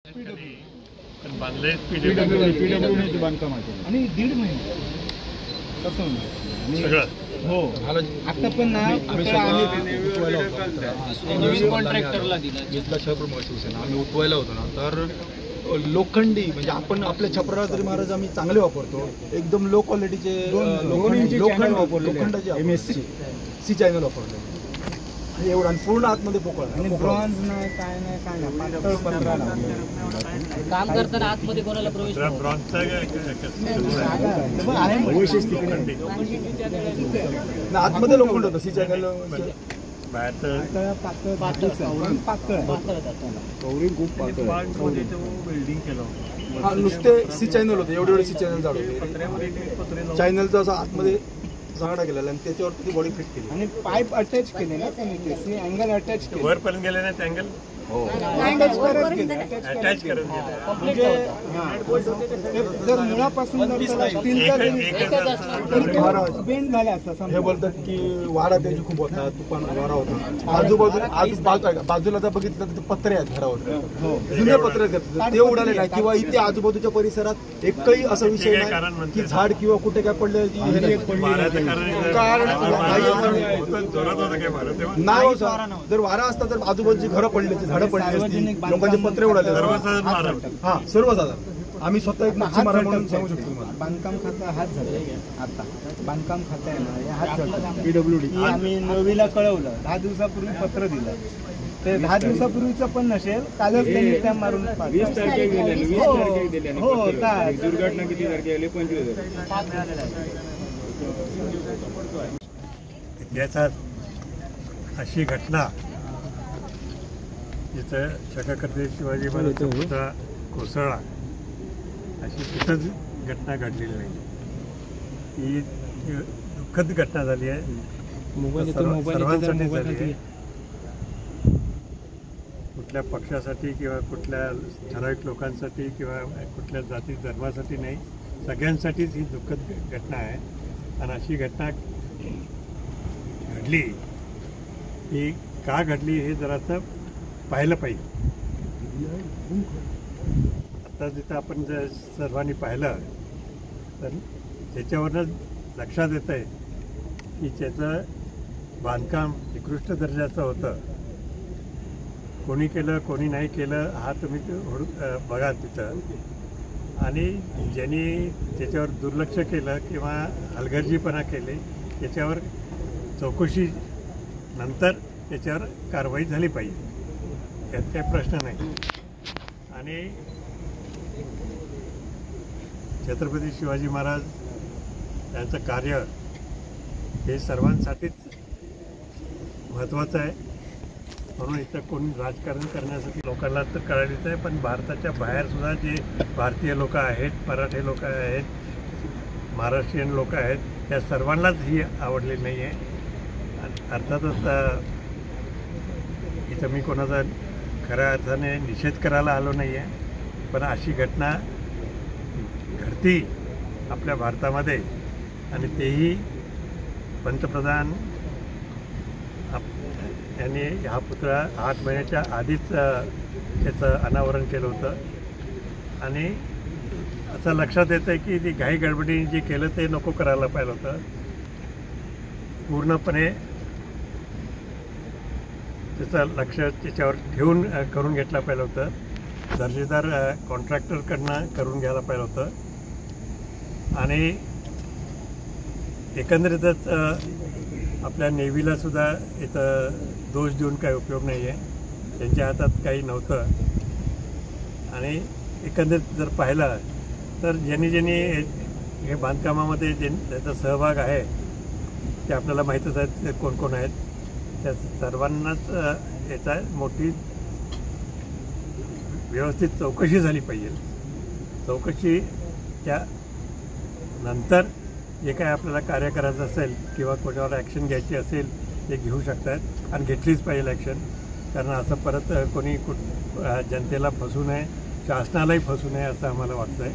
पण बांधले पीडब्ल्यूडी बांधकामाचे आणि 1.5 महिने कसं सगळं हो आता पण ना कॉन्ट्रॅक्टरला दिला शहरप्रमुख शिवसेना आम्ही उठवायला होतो ना तर लोखंडी म्हणजे आपण आपल्या छपराला तरी महाराज आम्ही चांगले वापरतो एकदम लो क्वालिटीचे लोखंडाचे MSC सी चॅनल वापरतो एवढं आणि पूर्ण आतमध्ये पोकळ आणि ब्रॉन्झ नाही काय नाही काय नाही पातळ पत्रा काम करताना आतमध्ये कोणाला प्रवेश आतमध्ये लोखंड होतं सी चॅनल बिल्डिंग केलं हा नुसते सी चॅनल होते एवढे सी चॅनल जाड होते चॅनलचा असा आतमध्ये झाडा केलेला आणि त्याच्यावर ती बॉडी फिट केली आणि पाईप अटॅच केले ना त्यांनी सी अँगल अटॅच केले वरपर्यंत गेले ना ते अँगल अटॅच करत म्हणजे जर मुळापासून बेंड झाले असतात हे बोलतात की वारा त्यांची खूप होता तुफान वारा होता बाजूला जर बघितलं तर पत्रे आहेत घरावर जुने पत्रे घेतले ते उडाले नाही किंवा इथे आजूबाजूच्या परिसरात एकही असा विषय नाही की झाड किंवा कुठे काय पडले नाही जर वारा असता तर आजूबाजूची घरं पडली झाडं पडली असती लोकांचे पत्रे उडाले हा सर्वसाधारण आम्ही स्वतः एक मच्छीमार म्हणून सांगू शकतो बांधकाम खातं हात झालं आता बांधकाम खातं आहे ना हात झालं PWD आम्ही नवीला कळवलं 10 दिवसापूर्वी पत्र दिलं ते 10 दिवसापूर्वीचं पण नसेल कालच त्यांनी त्या मारून 20 तारखेला दुर्घटना किती तारखेला 25 इतिहासात अशी घटना जिथं छत्रपती शिवाजी महाराजांचा पुतळा कोसळला अशी कुठंच घटना घडलेली नाही ही दुःखद घटना झाली आहे सर्वांसाठी झाली आहे कुठल्या पक्षासाठी किंवा कुठल्या ठराविक लोकांसाठी किंवा कुठल्या जाती धर्मासाठी नाही सगळ्यांसाठीच ही दुःखद घटना आहे आणि अशी घटना घडली ही का घडली हे जरासं पाहिलं पाहिजे आता जिथं आपण जर सर्वांनी पाहिलं तर त्याच्यावरच लक्षात येतं आहे की त्याचं बांधकाम निकृष्ट दर्जाचं होतं कोणी केलं कोणी नाही केलं हा तुम्ही बघा तिथं आणि ज्यांनी त्याच्यावर दुर्लक्ष केलं किंवा हलगर्जीपणा केले त्याच्यावर चौकशी नंतर त्याच्यावर कारवाई झाली पाहिजे यात काही प्रश्न नाही आणि छत्रपती शिवाजी महाराज यांचं कार्य हे सर्वांसाठीच महत्त्वाचं आहे म्हणून इथं कोणी राजकारण करण्यासाठी लोकांना तर कळालीच आहे पण भारताच्या बाहेरसुद्धा जे भारतीय लोक आहेत मराठी लोक आहेत महाराष्ट्रीयन लोक आहेत या सर्वांनाच ही आवडलेली नाही आहे अर्थातच इथं मी कोणाचा खऱ्या अर्थाने निषेध करायला आलो नाही आहे पण अशी घटना घडती आपल्या भारतामध्ये आणि तेही पंतप्रधान यांनी हा पुतळा 8 महिन्याच्या आधीच त्याचं अनावरण केलं होतं आणि असं लक्षात येतं की ती घाई गडबडीने जे केलं ते नको करायला पाहिलं होतं पूर्णपणे त्याचं लक्ष त्याच्यावर ठेवून करून घेतलं पाहिलं होतं दर्जेदार कॉन्ट्रॅक्टरकडनं करून घ्यायला पाहिलं होतं आणि एकंदरीतच आपल्या नेव्हीलासुद्धा इथं दोष देऊन काही उपयोग नाही आहे त्यांच्या हातात काही नव्हतं आणि एकंदरीत जर पाहिलं तर ज्यांनी हे बांधकामामध्ये ज्याचा सहभाग आहे ते आपल्याला माहीतच आहेत ते कोण कोण आहेत त्या सर्वांनाच याचा मोठी व्यवस्थित चौकशी झाली पाहिजे चौकशी त्या नंतर जे काय आपल्याला कार्य करायचं असेल किंवा कोणावर ॲक्शन घ्यायची असेल ते घेऊ शकतात आणि घेतलीच पाहिजे ॲक्शन कारण असं परत कोणी जनतेला फसू नये शासनालाही फसू नये असं आम्हाला वाटतं आहे